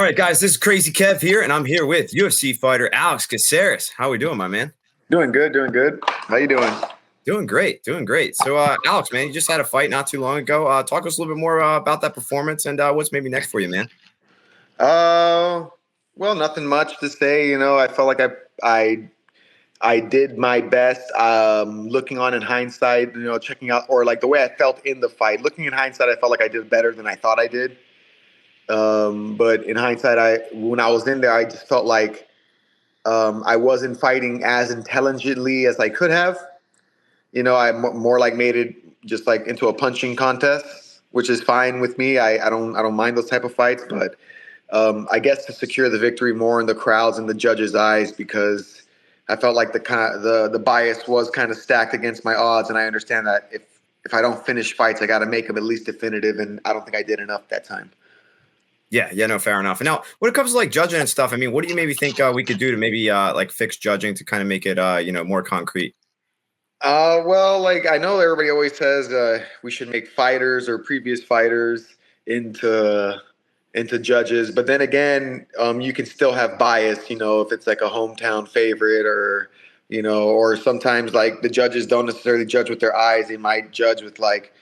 right, guys, this is Crazy Kev here, and I'm here with UFC fighter Alex Caceres. How we doing, my man? Doing good, doing good. How you doing? Doing great, doing great. So, Alex, man, you just had a fight not too long ago. Talk to us a little bit more about that performance and what's maybe next for you, man. Well, nothing much to say. I felt like I did my best. Looking on in hindsight, checking out, or like the way I felt in the fight. Looking in hindsight, I felt like I did better than I thought I did. But in hindsight, when I was in there, I just felt like I wasn't fighting as intelligently as I could have. I more like made it just like into a punching contest, which is fine with me. I don't mind those type of fights, but I guess to secure the victory more in the crowds and the judges' eyes, because I felt like the bias was kind of stacked against my odds, and I understand that if I don't finish fights, I got to make them at least definitive, and I don't think I did enough that time. Yeah, no, fair enough. And now, when it comes to like judging and stuff, I mean, what do you maybe think we could do to maybe like fix judging to kind of make it more concrete? Well, like I know everybody always says we should make fighters or previous fighters into judges, but then again, you can still have bias. If it's like a hometown favorite, or sometimes like the judges don't necessarily judge with their eyes; they might judge with like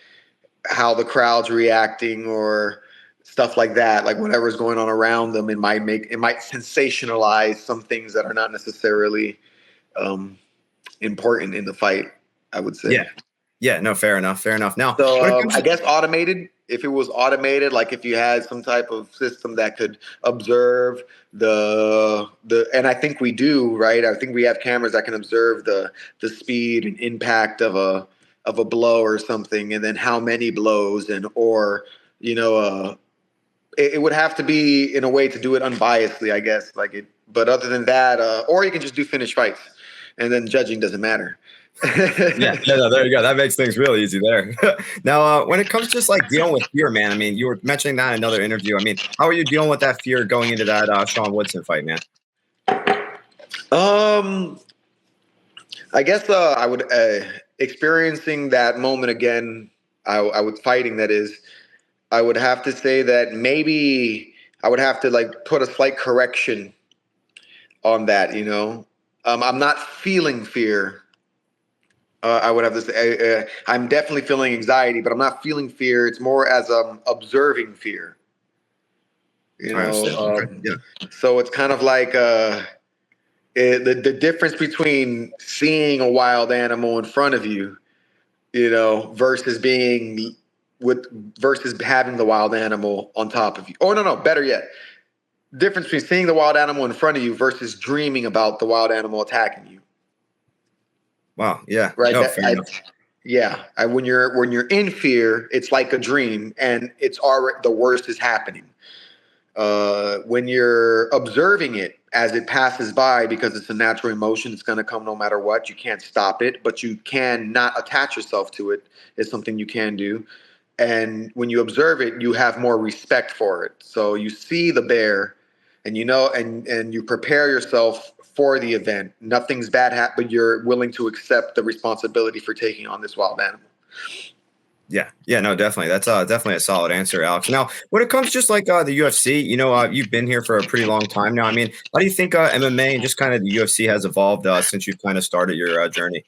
how the crowd's reacting or stuff like that, like whatever's going on around them. It might sensationalize some things that are not necessarily important in the fight, I would say. Yeah, no, fair enough. Now, so I guess automated, if it was automated, like if you had some type of system that could observe and I think we do, right? I think we have cameras that can observe the speed and impact of a blow or something, and then how many blows, it would have to be in a way to do it unbiasedly, I guess. But other than that, or you can just do finish fights, and then judging doesn't matter. No, there you go. That makes things really easy there. Now, when it comes to just like dealing with fear, man, I mean, you were mentioning that in another interview. I mean, how are you dealing with that fear going into that Sean Woodson fight, man? I guess I would experiencing that moment again. I would fighting, that is. I would have to say that maybe I would have to like put a slight correction on that. I'm not feeling fear. I would have to say I'm definitely feeling anxiety, but I'm not feeling fear. It's more as observing fear. So it's kind of like the difference between seeing a wild animal in front of you, versus having the wild animal on top of you. Oh, no, better yet. Difference between seeing the wild animal in front of you versus dreaming about the wild animal attacking you. Wow. Yeah. Right. No, When you're in fear, it's like a dream, and it's already the worst is happening. When you're observing it as it passes by, because it's a natural emotion, it's going to come no matter what. You can't stop it, but you can not attach yourself to it. It's something you can do. And when you observe it, you have more respect for it. So you see the bear, and and you prepare yourself for the event. Nothing's bad happened, but you're willing to accept the responsibility for taking on this wild animal. Yeah, no, definitely. That's definitely a solid answer, Alex. Now, when it comes just like the UFC, you've been here for a pretty long time now. I mean, how do you think MMA and just kind of the UFC has evolved since you've kind of started your journey?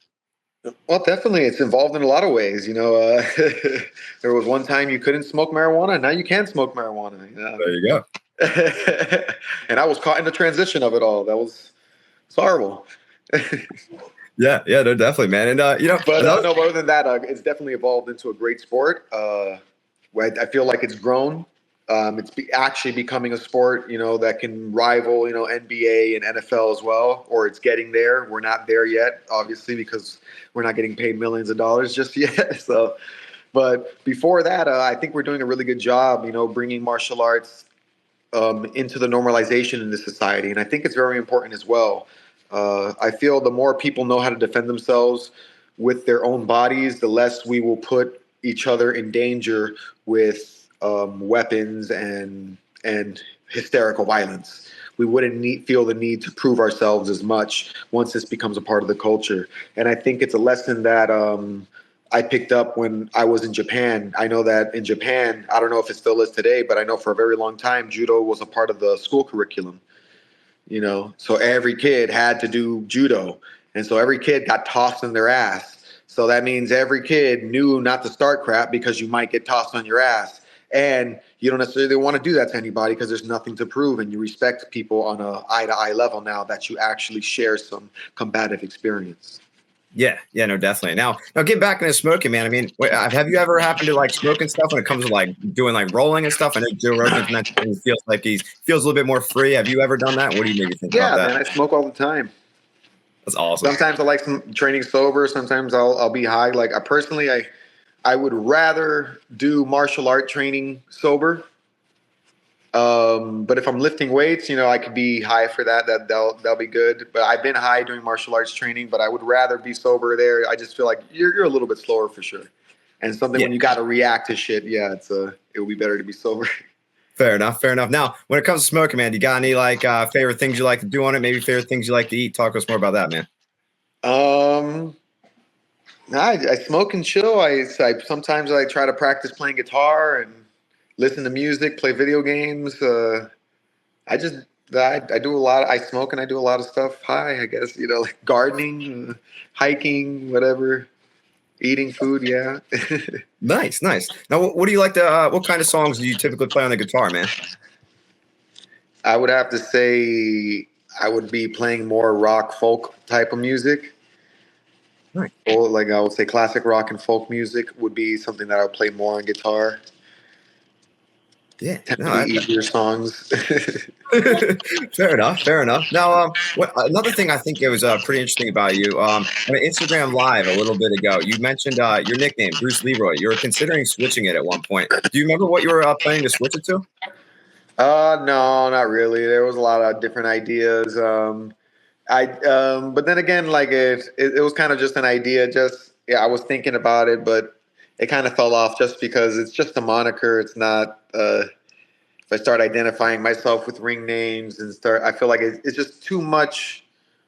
Well, definitely. It's involved in a lot of ways. There was one time you couldn't smoke marijuana. Now you can smoke marijuana. There you go. And I was caught in the transition of it all. It's horrible. Yeah, no, definitely, man. And but other than that, it's definitely evolved into a great sport. I feel like it's grown. It's actually becoming a sport, that can rival, NBA and NFL as well, or it's getting there. We're not there yet, obviously, because we're not getting paid millions of dollars just yet. So, but before that, I think we're doing a really good job, bringing martial arts into the normalization in this society. And I think it's very important as well. I feel the more people know how to defend themselves with their own bodies, the less we will put each other in danger with weapons and hysterical violence. We wouldn't feel the need to prove ourselves as much once this becomes a part of the culture. And I think it's a lesson that I picked up when I was in Japan. I know that in Japan, I don't know if it still is today, but I know for a very long time, judo was a part of the school curriculum. So every kid had to do judo, and so every kid got tossed in their ass. So that means every kid knew not to start crap because you might get tossed on your ass, and you don't necessarily want to do that to anybody because there's nothing to prove, and you respect people on a eye-to-eye level now that you actually share some combative experience. Yeah, no, definitely. Now get back into smoking, man. I mean, have you ever happened to like smoking stuff when it comes to like doing like rolling and stuff? I know Joe Rogan's mentioned he feels like he feels a little bit more free. Have you ever done that? What do you maybe think about Yeah, that? man, I smoke all the time. That's awesome. Sometimes I like some training sober. Sometimes I'll be high. Like I would rather do martial art training sober. But if I'm lifting weights, I could be high for that. That'll be good. But I've been high doing martial arts training, but I would rather be sober there. I just feel like you're a little bit slower for sure. And something when you got to react to shit, it would be better to be sober. Fair enough. Now, when it comes to smoking, man, you got any like favorite things you like to do on it? Maybe favorite things you like to eat? Talk to us more about that, man. I smoke and chill. I sometimes I try to practice playing guitar and listen to music, play video games. I do a lot. I smoke and I do a lot of stuff high, I guess, like gardening, hiking, whatever, eating food. Yeah. Nice. Now, what do you like to, what kind of songs do you typically play on the guitar, man? I would have to say I would be playing more rock, folk type of music. Right. Or like I would say classic rock and folk music would be something that I would play more on guitar. Yeah, easier songs. Fair enough. Now, another thing I think it was pretty interesting about you on Instagram Live a little bit ago. You mentioned your nickname, Bruce Leroy. You were considering switching it at one point. Do you remember what you were planning to switch it to? No, not really. There was a lot of different ideas. But then again, like it was kind of just an idea. I was thinking about it, but it kind of fell off just because it's just a moniker. It's not. If I start identifying myself with ring names I feel like it's just too much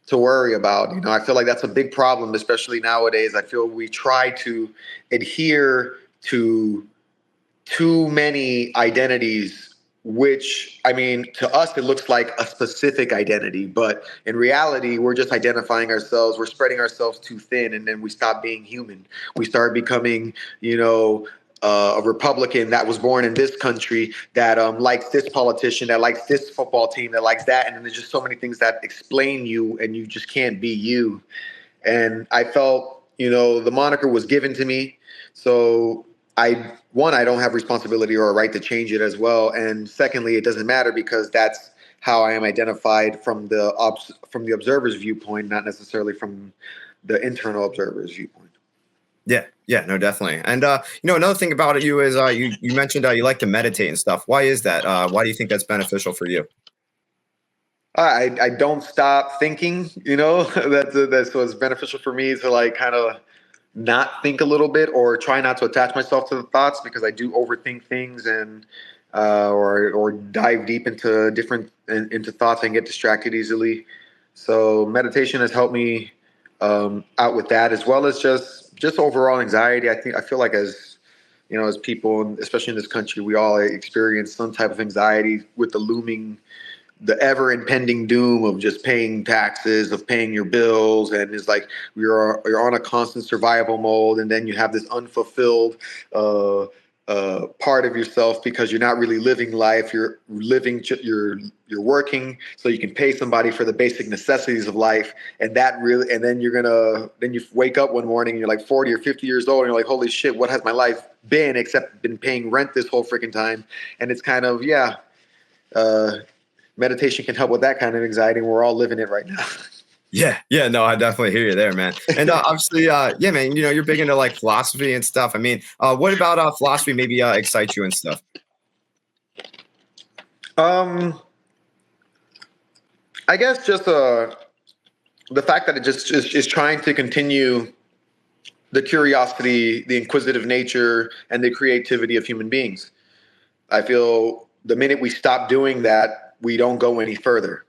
to worry about. I feel like that's a big problem, especially nowadays. I feel we try to adhere to too many identities, which, I mean, to us, it looks like a specific identity, but in reality, we're just identifying ourselves. We're spreading ourselves too thin, and then we stop being human. We start becoming, a Republican that was born in this country that likes this politician, that likes this football team, that likes that. And then there's just so many things that explain you, and you just can't be you. And I felt, the moniker was given to me. So I don't have responsibility or a right to change it as well. And secondly, it doesn't matter because that's how I am identified from the observer's viewpoint, not necessarily from the internal observer's viewpoint. Yeah, no, definitely. And another thing about you is you mentioned you like to meditate and stuff. Why is that? Why do you think that's beneficial for you? I don't stop thinking. That's what's beneficial for me to like kind of not think a little bit or try not to attach myself to the thoughts because I do overthink things and or dive deep into thoughts and get distracted easily. So meditation has helped me out with that, as well as just overall anxiety. I feel like as people, especially in this country, we all experience some type of anxiety with the ever impending doom of just paying taxes, of paying your bills. And it's like you're on a constant survival mode. And then you have this unfulfilled part of yourself because you're not really living life. You're working so you can pay somebody for the basic necessities of life. And then you wake up one morning and you're like 40 or 50 years old. And you're like, holy shit, what has my life been except been paying rent this whole freaking time? And it's kind of, meditation can help with that kind of anxiety, and we're all living it right now. Yeah, no, I definitely hear you there, man. And obviously, man, you're big into like philosophy and stuff. I mean, what about philosophy maybe excites you and stuff? I guess just the fact that it just is trying to continue the curiosity, the inquisitive nature, and the creativity of human beings. I feel the minute we stop doing that, we don't go any further.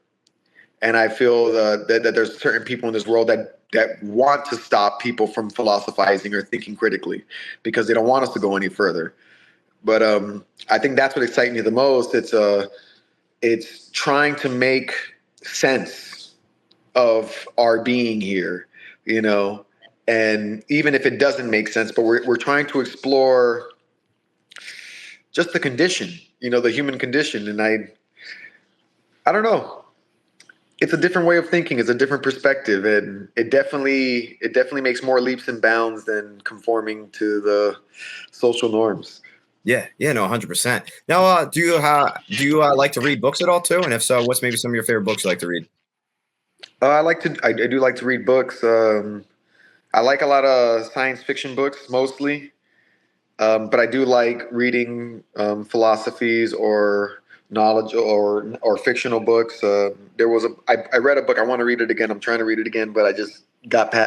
And I feel that there's certain people in this world that want to stop people from philosophizing or thinking critically because they don't want us to go any further. But I think that's what excites me the most. It's trying to make sense of our being here, you know, and even if it doesn't make sense, but we're trying to explore just the condition, you know, the human condition. And I don't know. It's a different way of thinking. It's a different perspective, and it definitely makes more leaps and bounds than conforming to the social norms. Yeah, yeah, no, 100%. Now, do you like to read books at all too? And if so, what's maybe some of your favorite books you like to read? I do like to read books. I like a lot of science fiction books mostly, but I do like reading philosophies or knowledge or fictional books. I read a book. I want to read it again. I'm trying to read it again, but I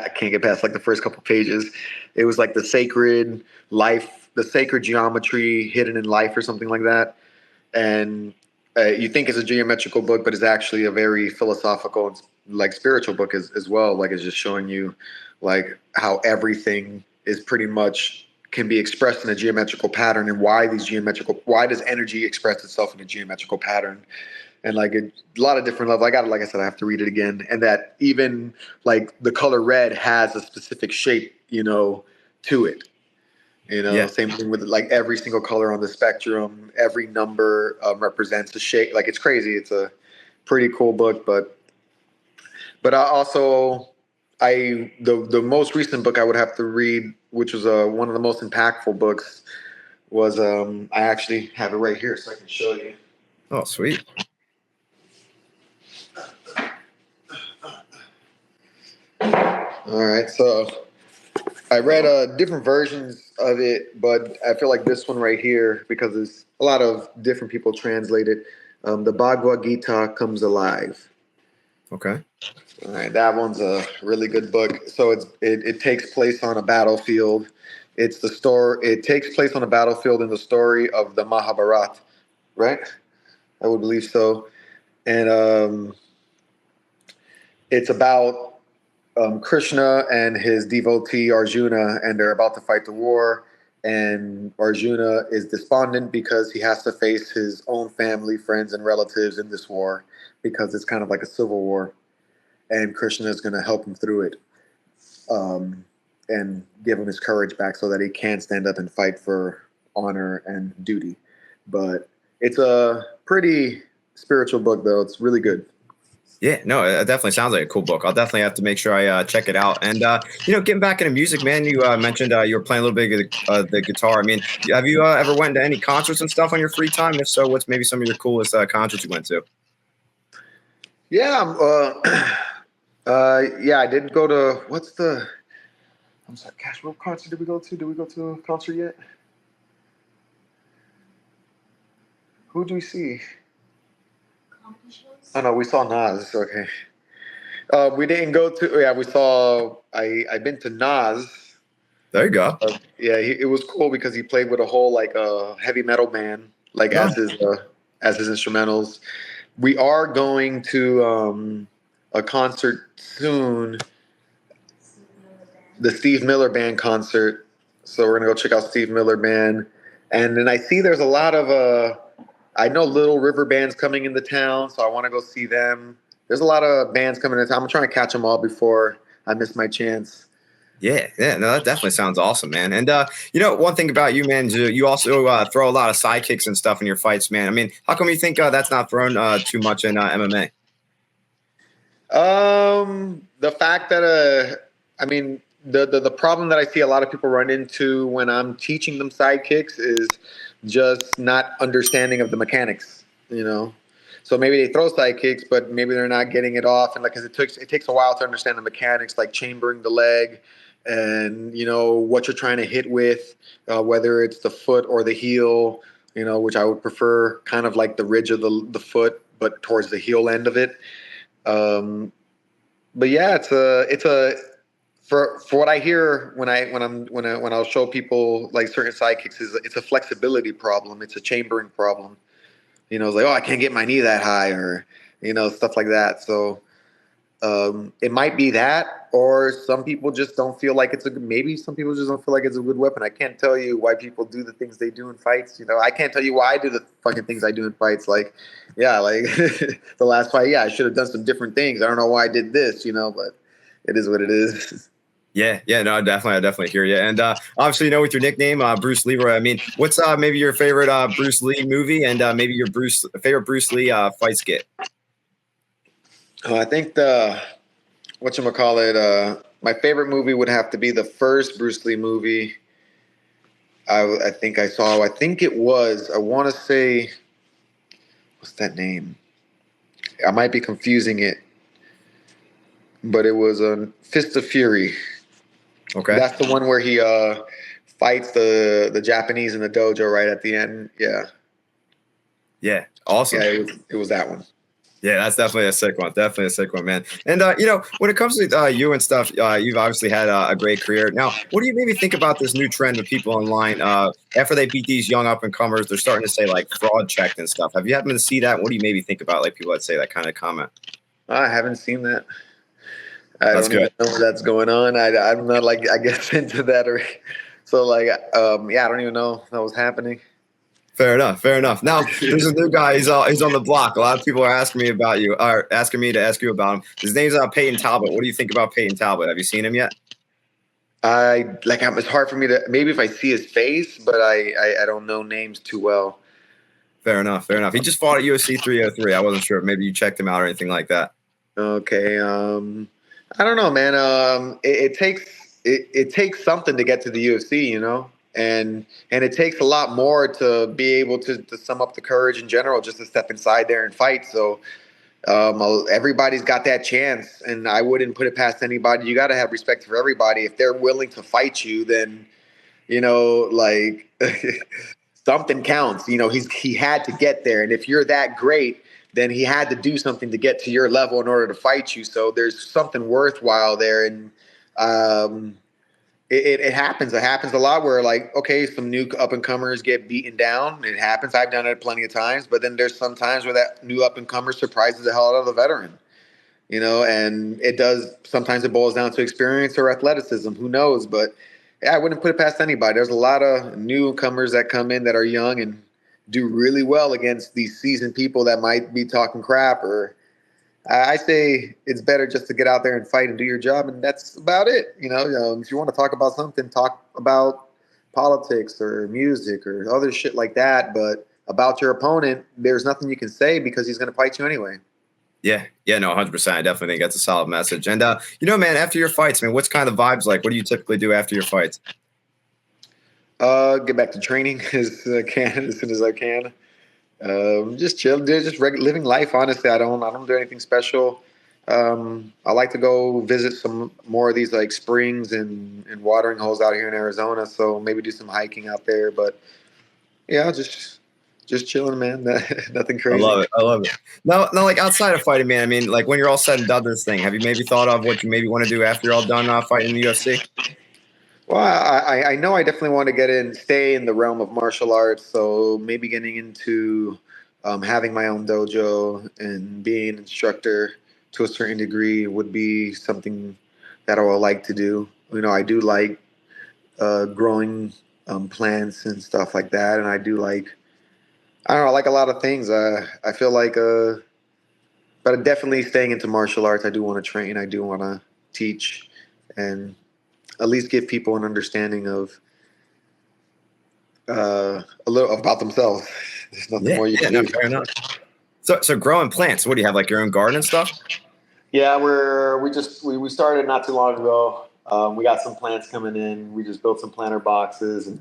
can't get past like the first couple pages. It was like the sacred geometry hidden in life or something like that. And you think it's a geometrical book, but it's actually a very philosophical and like spiritual book as well. Like it's just showing you like how everything is pretty much can be expressed in a geometrical pattern, and why does energy express itself in a geometrical pattern, and like a lot of different levels. Like I said, I have to read it again, and that even like the color red has a specific shape, you know, to it. You know, Yeah. same thing with like every single color on the spectrum, every number represents a shape. Like it's crazy. It's a pretty cool book, but I also the most recent book I would have to read, which was one of the most impactful books, was I actually have it right here so I can show you. Oh, sweet. All right, so I read different versions of it, but I feel like this one right here, because there's a lot of different people translate it. The Bhagavad Gita Comes Alive. Okay. All right, that one's a really good book. So it takes place on a battlefield. It's the story. It takes place on a battlefield in the story of the Mahabharata, right? I would believe so. And it's about Krishna and his devotee Arjuna, and they're about to fight the war. And Arjuna is despondent because he has to face his own family, friends, and relatives in this war, because it's kind of like a civil war. And Krishna is going to help him through it, and give him his courage back so that he can stand up and fight for honor and duty. But it's a pretty spiritual book, though. It's really good. Yeah, no, it definitely sounds like a cool book. I'll definitely have to make sure I check it out. And getting back into music, man, you mentioned you were playing a little bit of the guitar. I mean, have you ever went to any concerts and stuff on your free time? If so, what's maybe some of your coolest concerts you went to? Yeah, yeah, I did go to I'm sorry, gosh, what concert did we go to? Did we go to a concert yet? Who do we see? Oh no, we saw Nas. Okay. We didn't go to. Yeah, we saw. I've been to Nas. There you go. Yeah, it was cool because he played with a whole like heavy metal band, like No. as his instrumentals. We are going to a concert soon, the Steve Miller Band concert. So we're gonna go check out Steve Miller Band, and then I see there's a lot of I know Little River bands coming into town, so I want to go see them. There's a lot of bands coming into town. I'm trying to catch them all before I miss my chance. Yeah, yeah, no, that definitely sounds awesome, man. And one thing about you, man, is you also throw a lot of sidekicks and stuff in your fights, man. I mean, how come you think that's not thrown too much in MMA? The fact that I mean, the problem that I see a lot of people run into when I'm teaching them sidekicks is just not understanding of the mechanics, you know. So maybe they throw sidekicks, but maybe they're not getting it off, and like, because it takes a while to understand the mechanics, like chambering the leg, and you know what you're trying to hit with, whether it's the foot or the heel, you know, which I would prefer kind of like the ridge of the foot, but towards the heel end of it. But yeah, it's a for what I hear when I'll show people like certain sidekicks, is it's a flexibility problem. It's a chambering problem. You know, it's like, oh, I can't get my knee that high, or stuff like that. So it might be that, or some people just don't feel like maybe some people just don't feel like it's a good weapon. I can't tell you why people do the things they do in fights. I can't tell you why I do the fucking things I do in fights. Like, yeah, like the last fight, yeah, I should have done some different things. I don't know why I did this, but it is what it is. Yeah, no, I definitely hear you. And obviously, with your nickname, Bruce Leroy. I mean, what's maybe your favorite Bruce Lee movie, and maybe your favorite Bruce Lee fight skit? I think my favorite movie would have to be the first Bruce Lee movie. I think I saw. I think it was. I want to say, what's that name? I might be confusing it, but it was a Fist of Fury. Okay, that's the one where he fights the Japanese in the dojo right at the end. Yeah, awesome. Yeah, it was that one. Yeah, that's definitely a sick one. Definitely a sick one, man. And, when it comes to you and stuff, you've obviously had a great career. Now, what do you maybe think about this new trend with people online? After they beat these young up-and-comers, they're starting to say, like, fraud checked and stuff. Have you happened to see that? What do you maybe think about, like, people that say that kind of comment? I haven't seen that. That's don't even know that's going on. I'm not, like, I guess, into that. So, like, I don't even know that was happening. Fair enough. Now, there's a new guy. He's on the block. A lot of people are asking me about you, or asking me to ask you about him. His name's Peyton Talbot. What do you think about Peyton Talbot? Have you seen him yet? It's hard for me to, maybe if I see his face, but I don't know names too well. Fair enough. He just fought at UFC 303. I wasn't sure if maybe you checked him out or anything like that. Okay. I don't know, man. It takes something to get to the UFC, and it takes a lot more to be able to sum up the courage in general, just to step inside there and fight. So everybody's got that chance, and I wouldn't put it past anybody. You got to have respect for everybody. If they're willing to fight you, then like something counts. He had to get there, and if you're that great, then he had to do something to get to your level in order to fight you. So there's something worthwhile there, and it happens. It happens a lot where, like, okay, some new up-and-comers get beaten down. It happens. I've done it plenty of times. But then there's some times where that new up-and-comer surprises the hell out of the veteran. And it does. Sometimes it boils down to experience or athleticism. Who knows? But yeah, I wouldn't put it past anybody. There's a lot of newcomers that come in that are young and do really well against these seasoned people that might be talking crap. Or I say it's better just to get out there and fight and do your job, and that's about it. If you want to talk about something, talk about politics or music or other shit like that. But about your opponent, there's nothing you can say because he's going to fight you anyway. Yeah, no, 100%. I definitely think that's a solid message. And man, after your fights, man, what's kind of the vibes like? What do you typically do after your fights? Get back to training as soon as I can. Just chill, just living life. Honestly, I don't do anything special. I like to go visit some more of these like springs and watering holes out here in Arizona. So maybe do some hiking out there. But yeah, just chilling, man. Nothing crazy. I love it. Now, like outside of fighting, man. I mean, like when you're all said and done this thing, have you maybe thought of what you maybe want to do after you're all done fighting in the UFC? Well, I know I definitely want to stay in the realm of martial arts. So maybe getting into having my own dojo and being an instructor to a certain degree would be something that I would like to do. I do like growing plants and stuff like that. And I do like, I don't know, I like a lot of things. I feel like, but definitely staying into martial arts. I do want to train. I do want to teach and at least give people an understanding of a little about themselves. There's nothing more you can do. Fair enough. So growing plants. What do you have, like your own garden and stuff? Yeah, we started not too long ago. We got some plants coming in. We just built some planter boxes and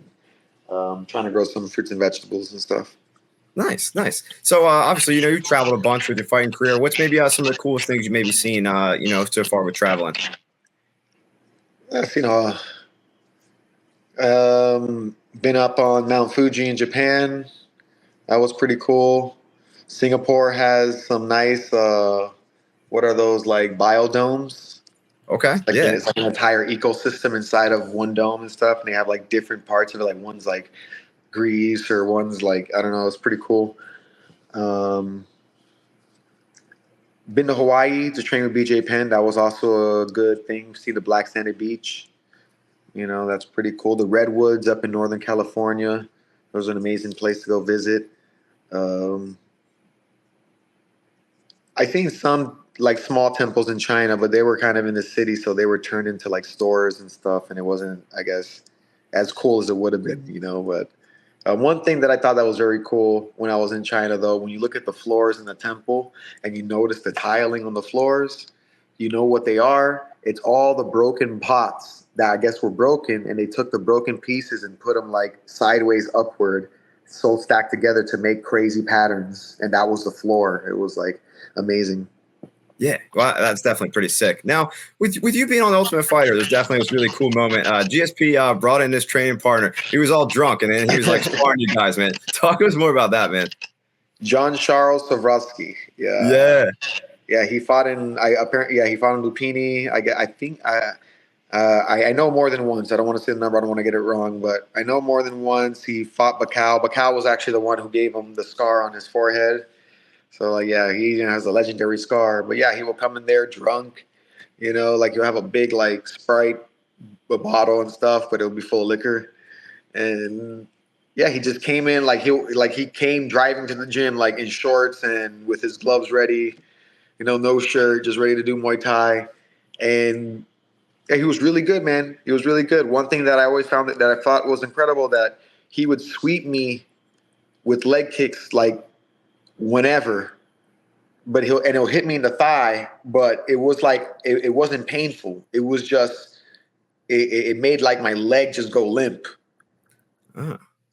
trying to grow some fruits and vegetables and stuff. Nice. So obviously, you traveled a bunch with your fighting career. What's maybe some of the coolest things you maybe seen, so far with traveling? Yes, been up on Mount Fuji in Japan. That was pretty cool. Singapore has some nice, what are those, like biodomes? Okay. It's like an entire ecosystem inside of one dome and stuff. And they have like different parts of it. Like one's like Greece or one's like, I don't know. It's pretty cool. Been to Hawaii to train with BJ Penn. That was also a good thing. See the black sandy beach. That's pretty cool. The redwoods up in Northern California. Those are an amazing place to go visit. Um, I seen some like small temples in China, but they were kind of in the city, so they were turned into like stores and stuff, and it wasn't, I guess, as cool as it would have been. But one thing that I thought that was very cool when I was in China, though, when you look at the floors in the temple and you notice the tiling on the floors, you know what they are. It's all the broken pots that I guess were broken, and they took the broken pieces and put them like sideways upward, so stacked together to make crazy patterns. And that was the floor. It was like amazing. Yeah, well, that's definitely pretty sick. Now, with you being on Ultimate Fighter, there's definitely this really cool moment. GSP brought in this training partner. He was all drunk, and then he was like sparring you guys, man. Talk to us more about that, man. John Charles Savrovsky. Yeah. Yeah, he fought in. He fought in Lupini. I think I know more than once. I don't want to say the number. I don't want to get it wrong, but I know more than once. He fought Bacau. Bacau was actually the one who gave him the scar on his forehead. So like, yeah, he has a legendary scar. But yeah, he will come in there drunk. Like you'll have a big like Sprite bottle and stuff, but it'll be full of liquor. And yeah, he just came in like he came driving to the gym like in shorts and with his gloves ready, no shirt, just ready to do Muay Thai. And yeah, he was really good, man. He was really good. One thing that I always found that I thought was incredible, that he would sweep me with leg kicks like whenever, but he'll hit me in the thigh, but it was like it wasn't painful. It was just it made like my leg just go limp.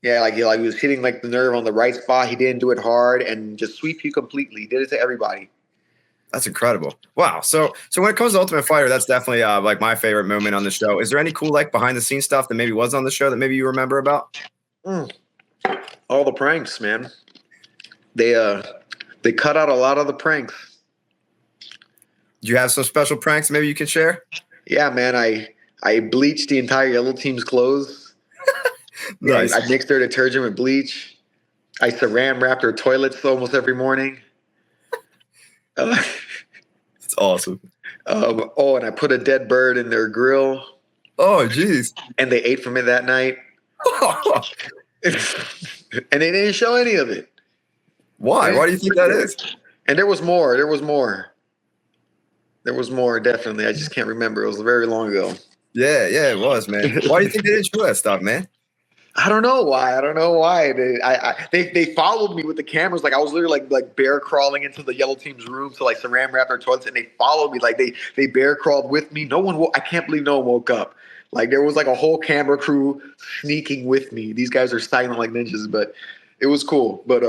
Yeah, like he was hitting like the nerve on the right spot. He didn't do it hard and just sweep you completely. He did it to everybody. That's incredible. Wow. So when it comes to Ultimate Fighter, that's definitely like my favorite moment on the show. Is there any cool like behind the scenes stuff that maybe was on the show that maybe you remember about? All the pranks, man. They cut out a lot of the pranks. Do you have some special pranks maybe you can share? Yeah, man. I bleached the entire yellow team's clothes. Nice. I mixed their detergent with bleach. I saran wrapped their toilets almost every morning. It's awesome. And I put a dead bird in their grill. Oh, geez. And they ate from it that night. And they didn't show any of it. Why? Why do you think that is? And there was more. There was more, definitely. I just can't remember. It was very long ago. Yeah, it was, man. Why do you think they didn't show that stuff, man? I don't know why. They followed me with the cameras. Like I was literally like bear crawling into the yellow team's room to like saran wrap their toilets, and they followed me. Like they bear crawled with me. I can't believe no one woke up. Like there was like a whole camera crew sneaking with me. These guys are silent like ninjas, but it was cool. But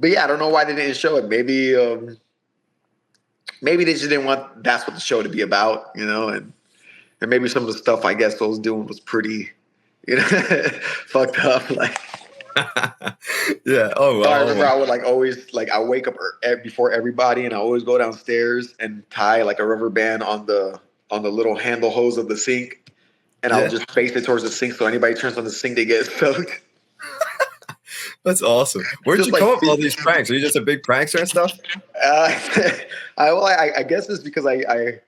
yeah, I don't know why they didn't show it. Maybe they just didn't want that's what the show to be about, and maybe some of the stuff I guess I was doing was pretty. Fucked up. Like, yeah. Oh, well. I remember I would like always like I wake up before everybody, and I always go downstairs and tie like a rubber band on the little handle hose of the sink, and I'll just face it towards the sink, so anybody turns on the sink, they get soaked. That's awesome. Where'd you come up with all these pranks? Are you just a big prankster and stuff? I guess it's because I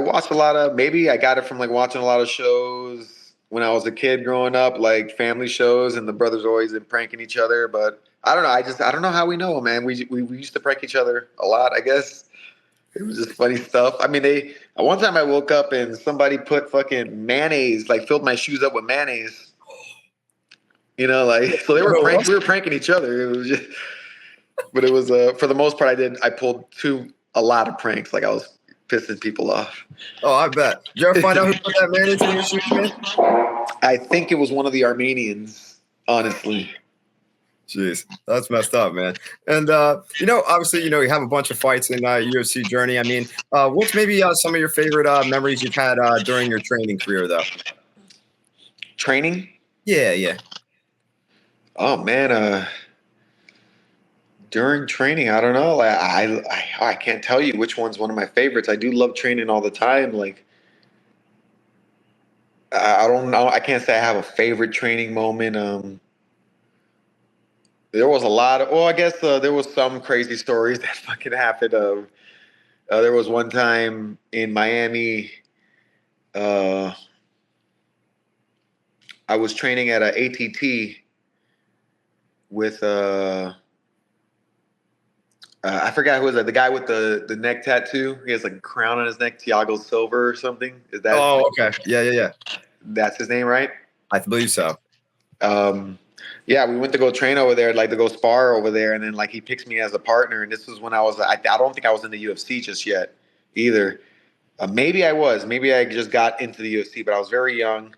watched a lot of. Maybe I got it from like watching a lot of shows. When I was a kid growing up, like family shows, and the brothers always been pranking each other. But I don't know. I don't know how we know, man. We used to prank each other a lot. I guess it was just funny stuff. I mean, one time I woke up and somebody put fucking mayonnaise, like filled my shoes up with mayonnaise. Like so they were we were pranking each other. It was just, but it was for the most part I pulled a lot of pranks. Like I was pissing people off. Oh, I bet. Did you ever find out who put that mayonnaise in your shoes, man? I think it was one of the Armenians, honestly. Jeez, that's messed up, man. And obviously, you have a bunch of fights in UFC journey. I mean, what's maybe some of your favorite memories you've had during your training career, though? Training? Yeah. Oh man, during training, I don't know. I can't tell you which one's one of my favorites. I do love training all the time. Like, I don't know. I can't say I have a favorite training moment. there was a lot of. Well, I guess there was some crazy stories that fucking happened. There was one time in Miami. Uh, I was training at a ATT with I forgot who was that. The guy with the neck tattoo. He has like a crown on his neck, Thiago Silva or something. Is that? Oh, okay. Yeah. That's his name, right? I believe so. Yeah, we went to go train over there, like to go spar over there, and then like he picks me as a partner. And this was when I don't think I was in the UFC just yet either. Maybe I was. Maybe I just got into the UFC, but I was very young.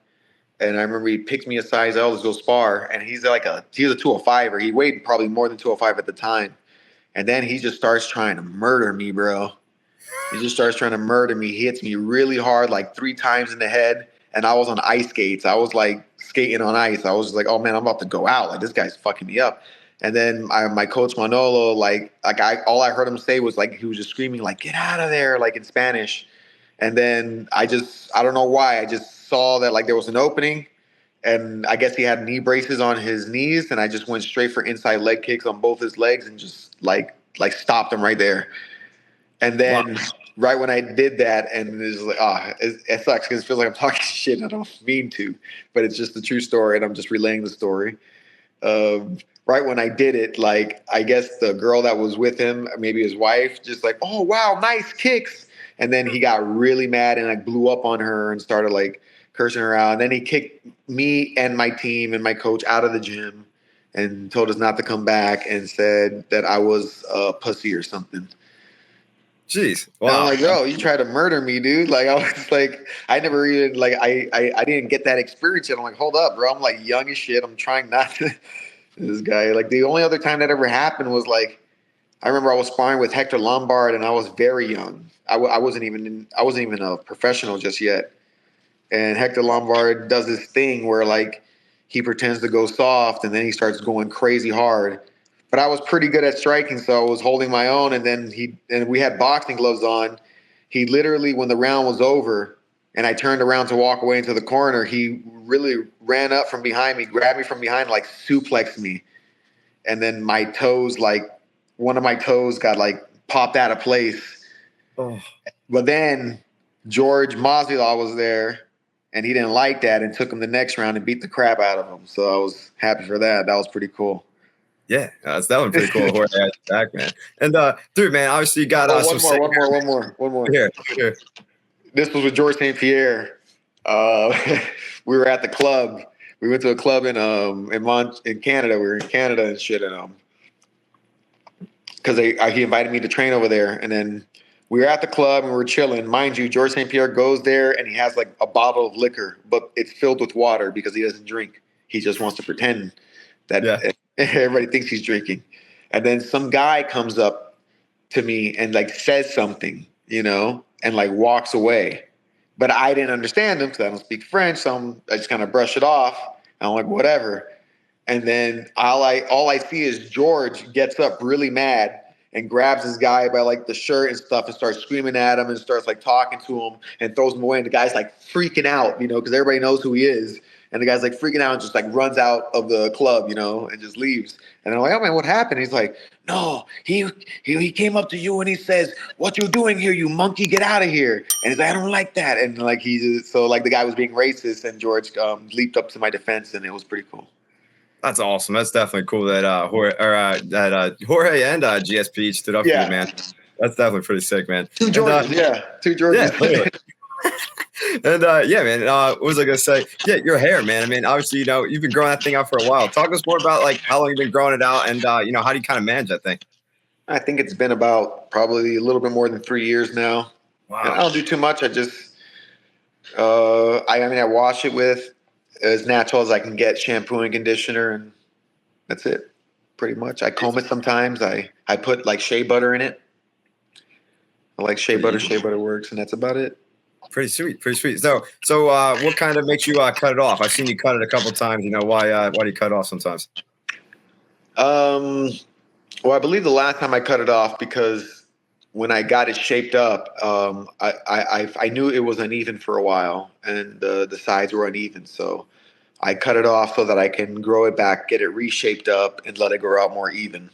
And I remember he picked me aside. He's like, "Oh, let's go spar." And he's he was a 205 or he weighed probably more than 205 at the time. And then he just starts trying to murder me, bro. He just starts trying to murder me. He hits me really hard, like 3 times in the head. And I was on ice skates. I was like skating on ice. I was just like, oh man, I'm about to go out. Like this guy's fucking me up. And then my coach Manolo, all I heard him say was like he was just screaming like, get out of there, like in Spanish. And then I don't know why, I just saw that like there was an opening, and I guess he had knee braces on his knees, and I just went straight for inside leg kicks on both his legs and just like stopped him right there. And then right when I did that, and it's like, it sucks because it feels like I'm talking shit. I don't mean to, but it's just the true story, and I'm just relaying the story. Right when I did it, like I guess the girl that was with him, maybe his wife, just like, oh wow, nice kicks. And then he got really mad and like blew up on her and started like cursing her out. And then he kicked me and my team and my coach out of the gym and told us not to come back and said that I was a pussy or something. Jeez. Wow. And I'm like, yo, you tried to murder me, dude. Like I was like, I never even like I didn't get that experience yet. I'm like, hold up, bro. I'm like young as shit. I'm trying not to this guy. Like the only other time that ever happened was like I remember I was sparring with Hector Lombard and I was very young. I wasn't even a professional just yet. And Hector Lombard does this thing where like he pretends to go soft and then he starts going crazy hard. But I was pretty good at striking, so I was holding my own. And then we had boxing gloves on. He literally, when the round was over and I turned around to walk away into the corner, he really ran up from behind me, grabbed me from behind, like suplexed me. And then my toes, like one of my toes got like popped out of place. Oh. But then Jorge Masvidal was there, and he didn't like that and took him the next round and beat the crap out of him. So I was happy for that. That was pretty cool. Yeah, that one pretty cool. Jorge had back, man. And dude, man, obviously you got one more. Here. This was with Georges St-Pierre. We were at the club. We went to a club in Canada. We were in Canada and shit, and because he invited me to train over there, and then we were at the club and we were chilling. Mind you, Georges St-Pierre goes there and he has like a bottle of liquor, but it's filled with water because he doesn't drink. He just wants to pretend that everybody thinks he's drinking. And then some guy comes up to me and like says something, and like walks away. But I didn't understand him because I don't speak French, so I just kind of brush it off. I'm like, whatever. And then all I see is George gets up really mad and grabs this guy by like the shirt and stuff and starts screaming at him and starts like talking to him and throws him away. And the guy's like freaking out, because everybody knows who he is. And the guy's like freaking out and just like runs out of the club, and just leaves. And I'm like, oh man, what happened? He's like, no, he came up to you and he says, what you doing here, you monkey, get out of here. And he's like, I don't like that. And like the guy was being racist and George leaped up to my defense and it was pretty cool. That's awesome. That's definitely cool that Jorge and GSP stood up for you, man. That's definitely pretty sick, man. Two Georges. Yeah, and man, what was I gonna say? Yeah, your hair, man. I mean, obviously, you've been growing that thing out for a while. Talk to us more about like how long you've been growing it out, and how do you kind of manage that thing? I think it's been about probably a little bit more than 3 years now. Wow. And I don't do too much. I just, I wash it with as natural as I can get, shampoo and conditioner, and that's it. Pretty much. I comb it sometimes. I put like shea butter in it. I like shea butter. Shea butter works, and that's about it. Pretty sweet. So what kind of makes you cut it off? I've seen you cut it a couple times. Why do you cut it off sometimes? Well, I believe the last time I cut it off because when I got it shaped up, I knew it was uneven for a while, and the sides were uneven. So I cut it off so that I can grow it back, get it reshaped up, and let it grow out more even.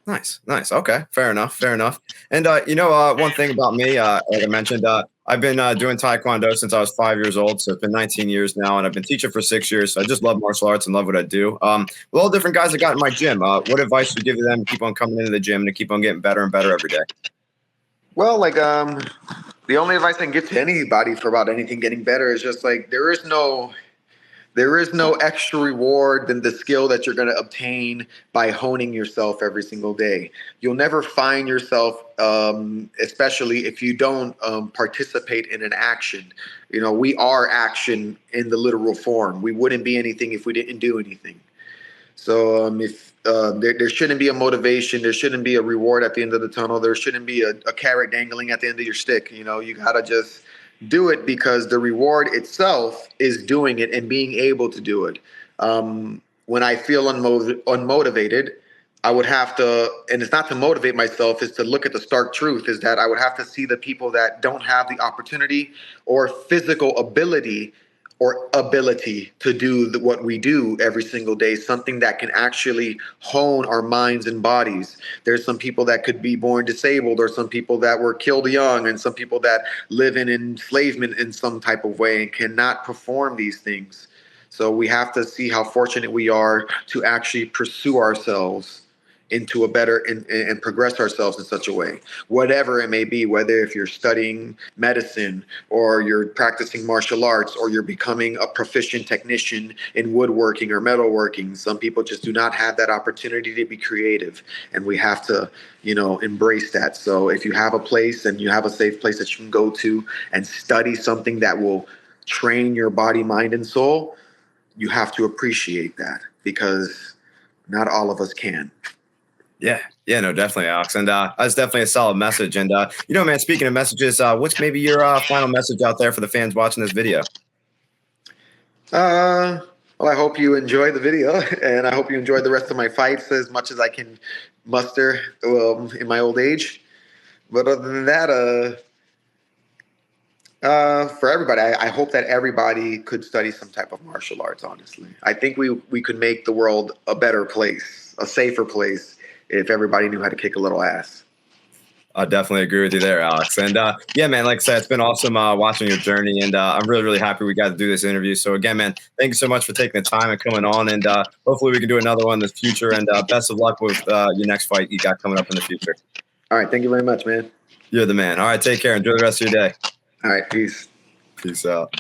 Nice, nice. Okay, fair enough, fair enough. And one thing about me, like I mentioned, I've been doing Taekwondo since I was 5 years old, so it's been 19 years now, and I've been teaching for 6 years. So I just love martial arts and love what I do. With all the different guys I got in my gym, what advice would you give them to keep on coming into the gym and to keep on getting better and better every day? Well, like the only advice I can give to anybody for about anything getting better is just like there is no extra reward than the skill that you're going to obtain by honing yourself every single day. You'll never find yourself, especially if you don't participate in an action. You know, we are action in the literal form. We wouldn't be anything if we didn't do anything. So if there shouldn't be a motivation, there shouldn't be a reward at the end of the tunnel. There shouldn't be a carrot dangling at the end of your stick. You know, you gotta just do it because the reward itself is doing it and being able to do it. When I feel unmotivated, I would have to, and it's not to motivate myself, is to look at the stark truth, is that I would have to see the people that don't have the opportunity or physical ability to do what we do every single day, something that can actually hone our minds and bodies. There's some people that could be born disabled, or some people that were killed young, and some people that live in enslavement in some type of way and cannot perform these things. So we have to see how fortunate we are to actually pursue ourselves into a better and progress ourselves in such a way, whatever it may be, whether if you're studying medicine or you're practicing martial arts or you're becoming a proficient technician in woodworking or metalworking. Some people just do not have that opportunity to be creative, and we have to, embrace that. So if you have a place and you have a safe place that you can go to and study something that will train your body, mind, and soul, you have to appreciate that, because not all of us can. Yeah, no, definitely, Alex, and that's definitely a solid message. And man, speaking of messages, what's maybe your final message out there for the fans watching this video? Well, I hope you enjoy the video, and I hope you enjoy the rest of my fights as much as I can muster in my old age. But other than that, for everybody, I hope that everybody could study some type of martial arts. Honestly, I think we could make the world a better place, a safer place, if everybody knew how to kick a little ass. I definitely agree with you there, Alex. And yeah, man, like I said, it's been awesome watching your journey, and I'm really, really happy we got to do this interview. So again, man, thank you so much for taking the time and coming on, and hopefully we can do another one in the future. And best of luck with your next fight you got coming up in the future. All right, thank you very much, man. You're the man. All right, take care. Enjoy the rest of your day. All right, peace. Peace out.